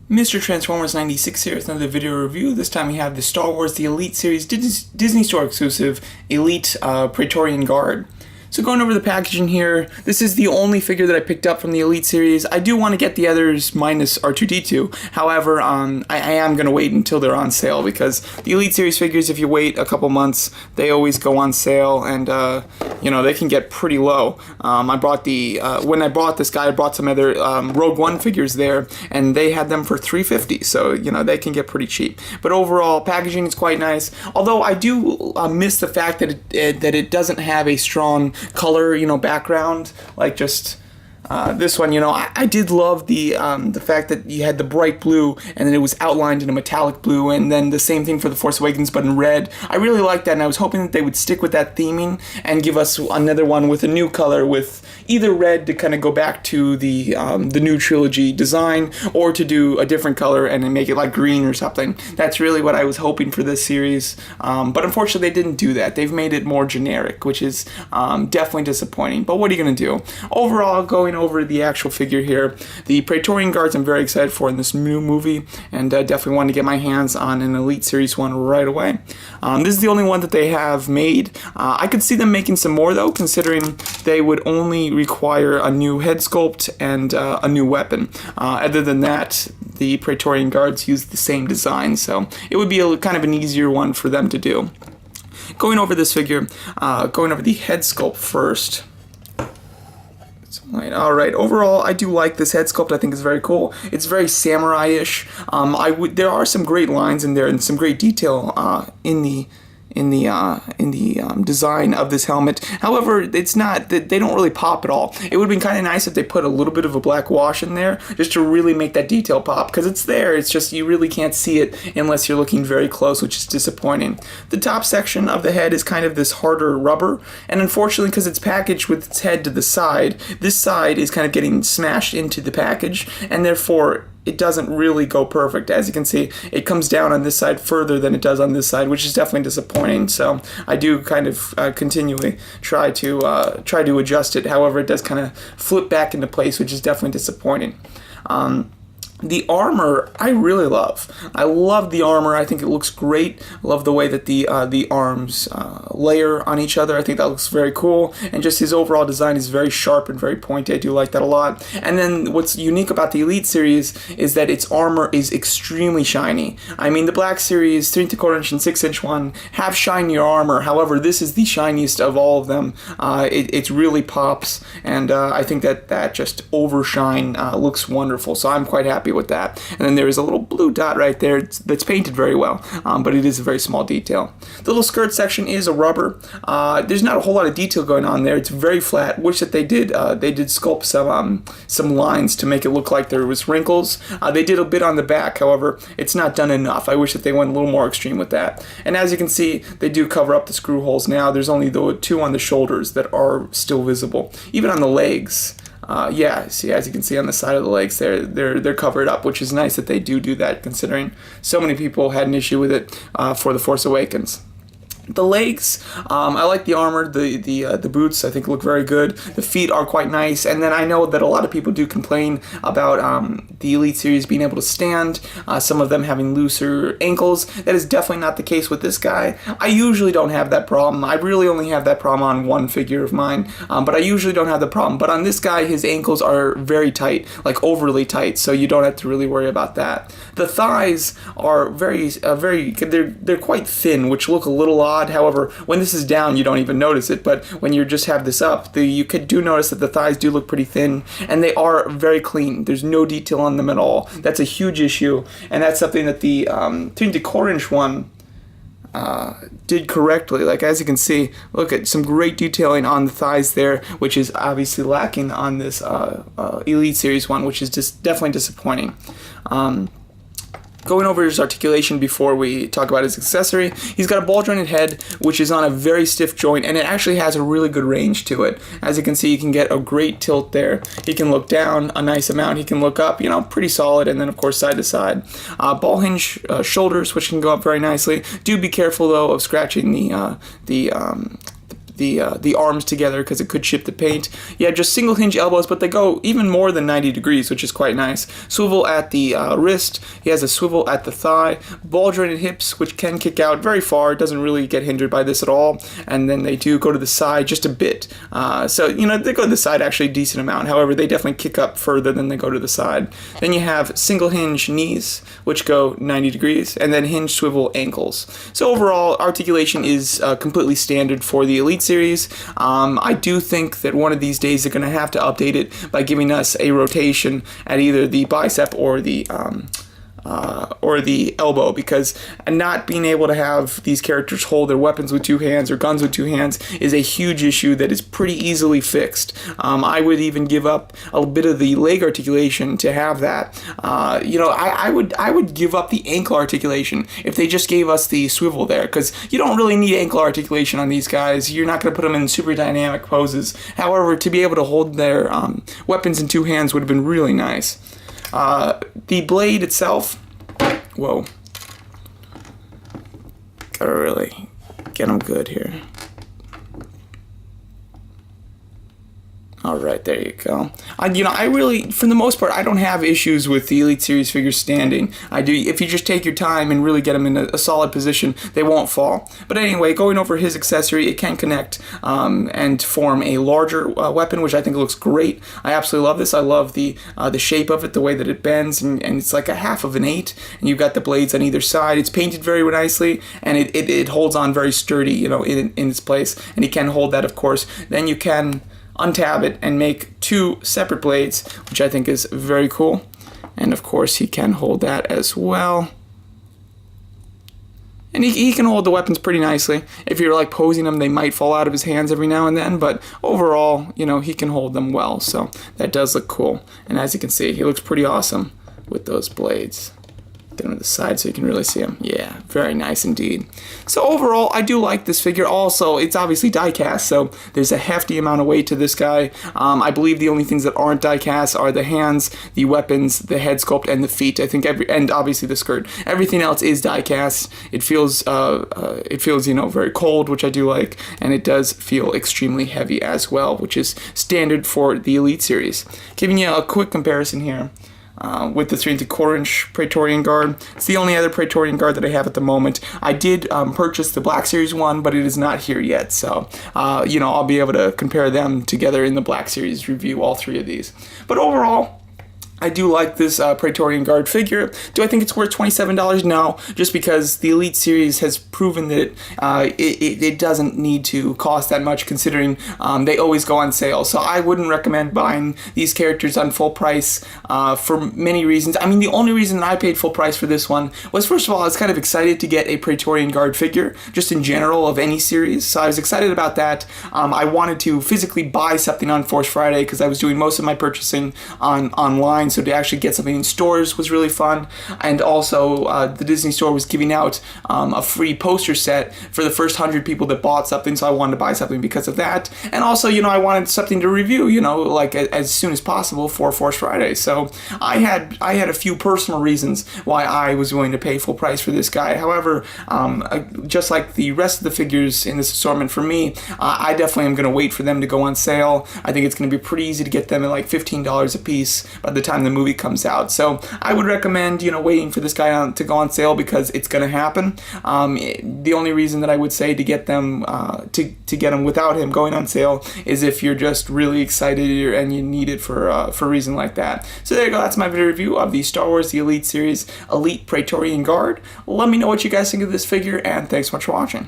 Mr. Transformers 96 here with another video review. This time we have the Star Wars The Elite Series Disney Store exclusive Elite Praetorian Guard. So going over the packaging here, this is the only figure that I picked up from the Elite Series. I do want to get the others minus R2-D2. However, I am going to wait until they're on sale because the Elite Series figures, if you wait a couple months, they always go on sale and, you know, they can get pretty low. I brought when I brought this guy, I brought some other Rogue One figures there, and they had them for $350, so, you know, they can get pretty cheap. But overall, packaging is quite nice, although I do miss the fact that it doesn't have a strong color, you know, background, like just this one. You know, I did love the fact that you had the bright blue and then it was outlined in a metallic blue, and then the same thing for the Force Awakens but in red. I really liked that, and I was hoping that they would stick with that theming and give us another one with a new color, with either red to kind of go back to the new trilogy design, or to do a different color and then make it like green or something. That's really what I was hoping for this series, but unfortunately they didn't do that. They've made it more generic, which is definitely disappointing, but what are you going to do? Overall, going over the actual figure here, the Praetorian Guards I'm very excited for in this new movie, and definitely want to get my hands on an Elite Series one right away. This is the only one that they have made. I could see them making some more though, considering they would only require a new head sculpt and a new weapon. Other than that, the Praetorian Guards use the same design, so it would be kind of an easier one for them to do. Going over this figure, going over the head sculpt first. Alright, overall, I do like this head sculpt. I think it's very cool. It's very samurai-ish. There are some great lines in there and some great detail in the design of this helmet. However, it's not, they don't really pop at all. It would have been kind of nice if they put a little bit of a black wash in there just to really make that detail pop, because it's there, it's just you really can't see it unless you're looking very close, which is disappointing. The top section of the head is kind of this harder rubber, and unfortunately, because it's packaged with its head to the side, this side is kind of getting smashed into the package, and therefore it doesn't really go perfect. As you can see, it comes down on this side further than it does on this side, which is definitely disappointing. So I do kind of continually try to adjust it. However, it does kind of flip back into place, which is definitely disappointing. The armor, I really love. I love the armor. I think it looks great. I love the way that the arms layer on each other. I think that looks very cool. And just his overall design is very sharp and very pointy. I do like that a lot. And then what's unique about the Elite Series is that its armor is extremely shiny. I mean, the Black Series, 3¼ inch and 6-inch one, have shinier armor. However, this is the shiniest of all of them. It really pops. And I think that just overshine looks wonderful. So I'm quite happy with that. And then there is a little blue dot right there that's painted very well, but it is a very small detail. The little skirt section is a rubber. There's not a whole lot of detail going on there. It's very flat. Wish that they did sculpt some lines to make it look like there was wrinkles. They did a bit on the back, however, it's not done enough. I wish that they went a little more extreme with that. And as you can see, they do cover up the screw holes now. There's only the two on the shoulders that are still visible. Even on the legs. Yeah, see, as you can see on the side of the legs, they're covered up, which is nice that they do that, considering so many people had an issue with it for The Force Awakens. The legs, I like the armor, the boots, I think look very good. The feet are quite nice, and then I know that a lot of people do complain about the Elite Series being able to stand, some of them having looser ankles. That is definitely not the case with this guy. I usually don't have that problem. I really only have that problem on one figure of mine, but I usually don't have the problem. But on this guy, his ankles are very tight, like overly tight, so you don't have to really worry about that. The thighs are they're quite thin, which look a little odd. However, when this is down, you don't even notice it, but when you just have this up, you do notice that the thighs do look pretty thin, and they are very clean. There's no detail on them at all. That's a huge issue, and that's something that the 3¼ inch one did correctly. Like, as you can see, look at some great detailing on the thighs there, which is obviously lacking on this Elite Series one, which is just definitely disappointing. Going over his articulation before we talk about his accessory, he's got a ball jointed head, which is on a very stiff joint, and it actually has a really good range to it. As you can see, you can get a great tilt there. He can look down a nice amount, he can look up, you know, pretty solid, and then of course side to side. Ball hinge shoulders, which can go up very nicely. Do be careful though of scratching the the arms together because it could chip the paint. Yeah, just single hinge elbows, but they go even more than 90 degrees, which is quite nice. Swivel at the wrist. He has a swivel at the thigh. Ball jointed hips, which can kick out very far. It doesn't really get hindered by this at all. And then they do go to the side just a bit. So, you know, they go to the side actually a decent amount. However, they definitely kick up further than they go to the side. Then you have single hinge knees, which go 90 degrees, and then hinge swivel ankles. So overall, articulation is completely standard for the Elite Series. I do think that one of these days they're going to have to update it by giving us a rotation at either the bicep or the elbow, because not being able to have these characters hold their weapons with two hands or guns with two hands is a huge issue that is pretty easily fixed. I would even give up a bit of the leg articulation to have that. You know, I would give up the ankle articulation if they just gave us the swivel there, because you don't really need ankle articulation on these guys. You're not going to put them in super dynamic poses. However, to be able to hold their weapons in two hands would have been really nice. The blade itself, whoa, gotta really get them good here. All right, there you go. You know, I really, for the most part, I don't have issues with the Elite Series figures standing. I do, if you just take your time and really get them in a solid position, they won't fall. But anyway, going over his accessory, it can connect and form a larger weapon, which I think looks great. I absolutely love this. I love the shape of it, the way that it bends, and it's like a half of an 8, and you've got the blades on either side. It's painted very nicely, and it holds on very sturdy, you know, in its place, and you can hold that, of course. Then you can untab it and make two separate blades, which I think is very cool. And of course he can hold that as well. And he can hold the weapons pretty nicely. If you're like posing them, they might fall out of his hands every now and then, but overall, you know, he can hold them well, so that does look cool. And as you can see, he looks pretty awesome with those blades. Get him to the side so you can really see him. Yeah, very nice indeed. So overall, I do like this figure. Also, it's obviously die-cast, so there's a hefty amount of weight to this guy. I believe the only things that aren't die-cast are the hands, the weapons, the head sculpt, and the feet. I think and obviously the skirt. Everything else is die-cast. It feels you know, very cold, which I do like, and it does feel extremely heavy as well, which is standard for the Elite Series. Giving you a quick comparison here. With the 3 3/4 inch Praetorian guard. It's the only other Praetorian guard that I have at the moment. I did purchase the Black Series one, but it is not here yet, so you know, I'll be able to compare them together in the Black Series review, all 3 of these. But overall, I do like this Praetorian Guard figure. Do I think it's worth $27? No, just because the Elite Series has proven that it doesn't need to cost that much, considering they always go on sale. So I wouldn't recommend buying these characters on full price for many reasons. I mean, the only reason that I paid full price for this one was, first of all, I was kind of excited to get a Praetorian Guard figure, just in general, of any series. So I was excited about that. I wanted to physically buy something on Force Friday because I was doing most of my purchasing online. So to actually get something in stores was really fun. And also, the Disney Store was giving out a free poster set for the first 100 people that bought something, so I wanted to buy something because of that. And also, you know, I wanted something to review, you know, like as soon as possible for Force Friday. So I had a few personal reasons why I was willing to pay full price for this guy. However, just like the rest of the figures in this assortment for me, I definitely am going to wait for them to go on sale. I think it's going to be pretty easy to get them at like $15 a piece by the time the movie comes out. So I would recommend, you know, waiting for this guy to go on sale, because it's going to happen. The only reason that I would say to get them to get them without him going on sale is if you're just really excited and you need it for a reason like that. So there you go. That's my video review of the Star Wars The Elite Series Elite Praetorian Guard. Let me know what you guys think of this figure, and thanks so much for watching.